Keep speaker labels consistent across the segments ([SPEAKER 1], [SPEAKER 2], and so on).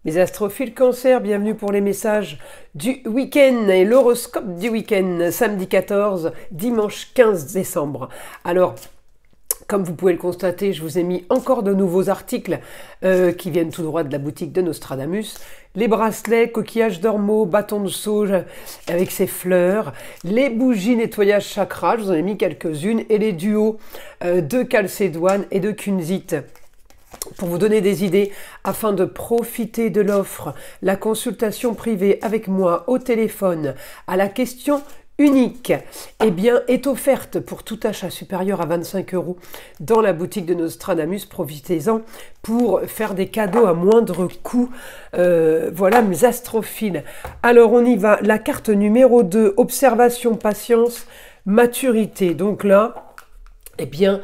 [SPEAKER 1] Mes astrophiles Cancer, bienvenue pour les messages du week-end et l'horoscope du week-end, samedi 14, dimanche 15 décembre. Alors, comme vous pouvez le constater, je vous ai mis encore de nouveaux articles qui viennent tout droit de la boutique de Nostradamus. Les bracelets, coquillages d'ormeaux, bâtons de sauge avec ses fleurs, les bougies nettoyage chakra, je vous en ai mis quelques-unes, et les duos de calcédoine et de kunzite. Pour vous donner des idées, afin de profiter de l'offre, la consultation privée avec moi au téléphone à la question unique, eh bien, est offerte pour tout achat supérieur à 25 € dans la boutique de Nostradamus. Profitez-en pour faire des cadeaux à moindre coût. Voilà mes astrophiles. Alors on y va, la carte numéro 2, observation, patience, maturité. Donc là, eh bien,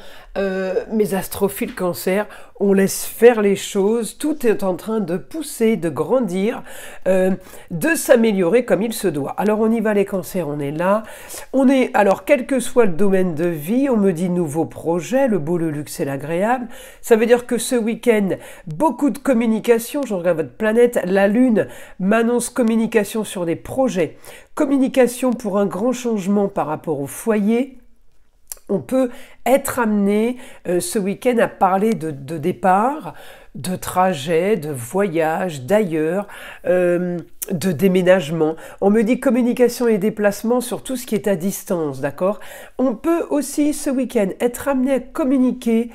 [SPEAKER 1] mes astrophiles Cancer, on laisse faire les choses, tout est en train de pousser, de grandir, de s'améliorer comme il se doit. Alors on y va les Cancers, on est là, alors quel que soit le domaine de vie, on me dit nouveau projet, le beau, le luxe et l'agréable, ça veut dire que ce week-end, beaucoup de communication, je regarde votre planète, la Lune m'annonce communication sur des projets, communication pour un grand changement par rapport au foyer. On peut être amené ce week-end à parler de départ, de trajet, de voyage, d'ailleurs, de déménagement. On me dit communication et déplacement sur tout ce qui est à distance, d'accord? On peut aussi ce week-end être amené à communiquer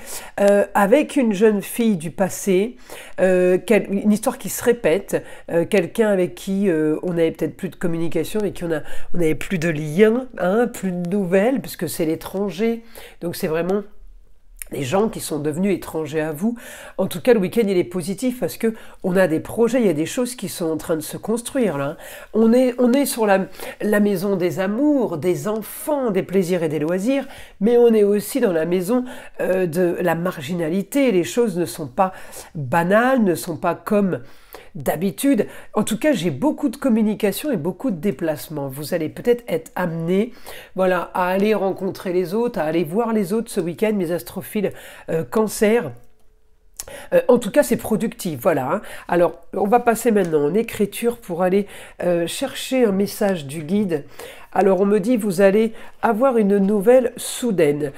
[SPEAKER 1] avec une jeune fille du passé, une histoire qui se répète, quelqu'un avec qui on n'avait peut-être plus de communication, avec qui on n'avait plus de liens, hein, plus de nouvelles, puisque c'est l'étranger. Donc c'est vraiment les gens qui sont devenus étrangers à vous. En tout cas, le week-end, il est positif parce que on a des projets, il y a des choses qui sont en train de se construire là. On est sur la maison des amours, des enfants, des plaisirs et des loisirs, mais on est aussi dans la maison de la marginalité. Les choses ne sont pas banales, ne sont pas comme d'habitude. En tout cas, j'ai beaucoup de communication et beaucoup de déplacements. Vous allez peut-être être amené, voilà, à aller rencontrer les autres, à aller voir les autres ce week-end, mes astrophiles Cancer. En tout cas, c'est productif, voilà. Hein. Alors, on va passer maintenant en écriture pour aller chercher un message du guide. Alors, on me dit, vous allez avoir une nouvelle soudaine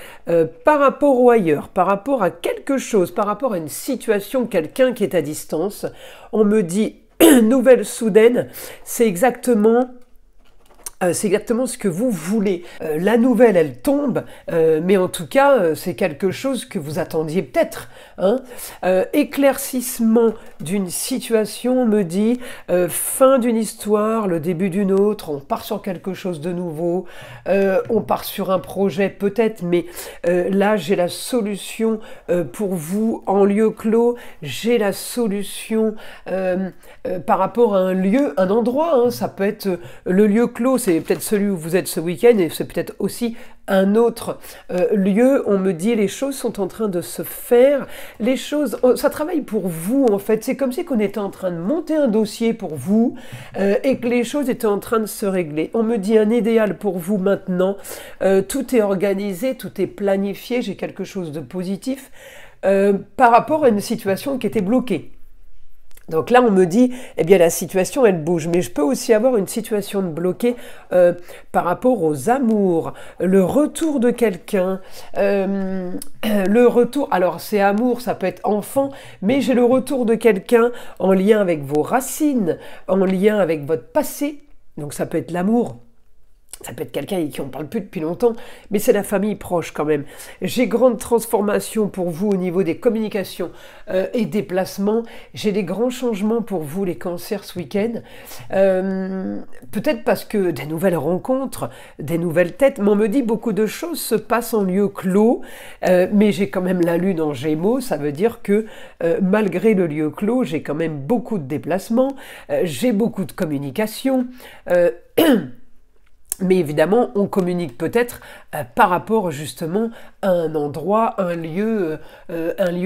[SPEAKER 1] par rapport au ailleurs, par rapport à quelque chose, par rapport à une situation, quelqu'un qui est à distance. On me dit, nouvelle soudaine, c'est exactement ce que vous voulez. La nouvelle, elle tombe, mais en tout cas, c'est quelque chose que vous attendiez peut-être. Hein. Éclaircissement d'une situation, on me dit, fin d'une histoire, le début d'une autre, on part sur quelque chose de nouveau, on part sur un projet peut-être, mais là, j'ai la solution pour vous en lieu clos, j'ai la solution par rapport à un lieu, un endroit, hein. Ça peut être le lieu clos, c'est peut-être celui où vous êtes ce week-end et c'est peut-être aussi un autre lieu. On me dit les choses sont en train de se faire, les choses, ça travaille pour vous en fait, c'est comme si on était en train de monter un dossier pour vous et que les choses étaient en train de se régler. On me dit un idéal pour vous maintenant, tout est organisé, tout est planifié, j'ai quelque chose de positif par rapport à une situation qui était bloquée. Donc là, on me dit, eh bien, la situation, elle bouge. Mais je peux aussi avoir une situation de bloquée par rapport aux amours, le retour de quelqu'un, le retour... Alors, c'est amour, ça peut être enfant, mais j'ai le retour de quelqu'un en lien avec vos racines, en lien avec votre passé. Donc, ça peut être l'amour. Ça peut être quelqu'un avec qui on ne parle plus depuis longtemps, mais c'est la famille proche quand même. J'ai grande transformation pour vous au niveau des communications et déplacements. J'ai des grands changements pour vous, les Cancers, ce week-end. Peut-être parce que des nouvelles rencontres, des nouvelles têtes, mais on me dit beaucoup de choses se passent en lieu clos, mais j'ai quand même la Lune en Gémeaux, ça veut dire que malgré le lieu clos, j'ai quand même beaucoup de déplacements, j'ai beaucoup de communication. Mais évidemment, on communique peut-être par rapport justement à un endroit, un lieu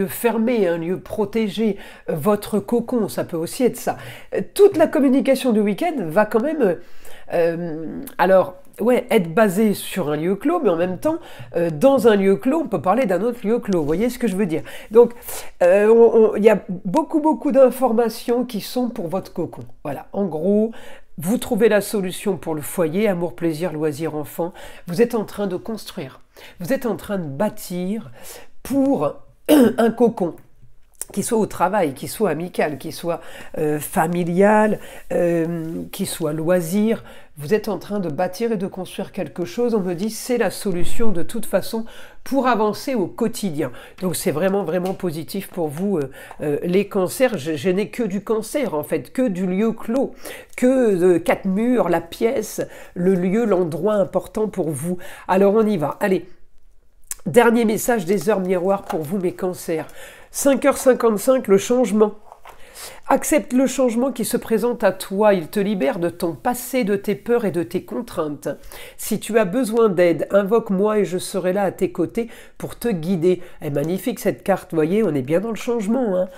[SPEAKER 1] fermé, un lieu protégé, votre cocon, ça peut aussi être ça. Toute la communication du week-end va quand même... alors, ouais, être basé sur un lieu clos, mais en même temps, dans un lieu clos, on peut parler d'un autre lieu clos. Vous voyez ce que je veux dire? Donc, il y a beaucoup d'informations qui sont pour votre cocon. Voilà, en gros, vous trouvez la solution pour le foyer, amour, plaisir, loisir, enfant. Vous êtes en train de construire. Vous êtes en train de bâtir pour un cocon, qui soit au travail, qui soit amical, qui soit familial, qui soit loisir. Vous êtes en train de bâtir et de construire quelque chose. On me dit c'est la solution de toute façon pour avancer au quotidien. Donc c'est vraiment positif pour vous les cancers. Je n'ai que du cancer en fait, que du lieu clos, que 4 murs, la pièce, le lieu, l'endroit important pour vous. Alors on y va. Allez, dernier message des heures miroirs pour vous mes cancers. 5h55, le changement. Accepte le changement qui se présente à toi, il te libère de ton passé, de tes peurs et de tes contraintes. Si tu as besoin d'aide, invoque-moi et je serai là à tes côtés pour te guider. Elle est magnifique cette carte, vous voyez, on est bien dans le changement. Hein.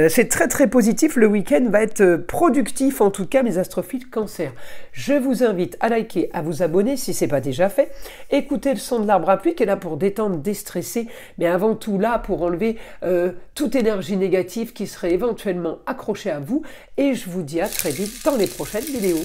[SPEAKER 1] C'est très positif, le week-end va être productif, en tout cas mes astrophiles cancer. Je vous invite à liker, à vous abonner si ce n'est pas déjà fait. Écoutez le son de l'arbre à pluie qui est là pour détendre, déstresser, mais avant tout là pour enlever toute énergie négative qui serait éventuellement accroché à vous et je vous dis à très vite dans les prochaines vidéos.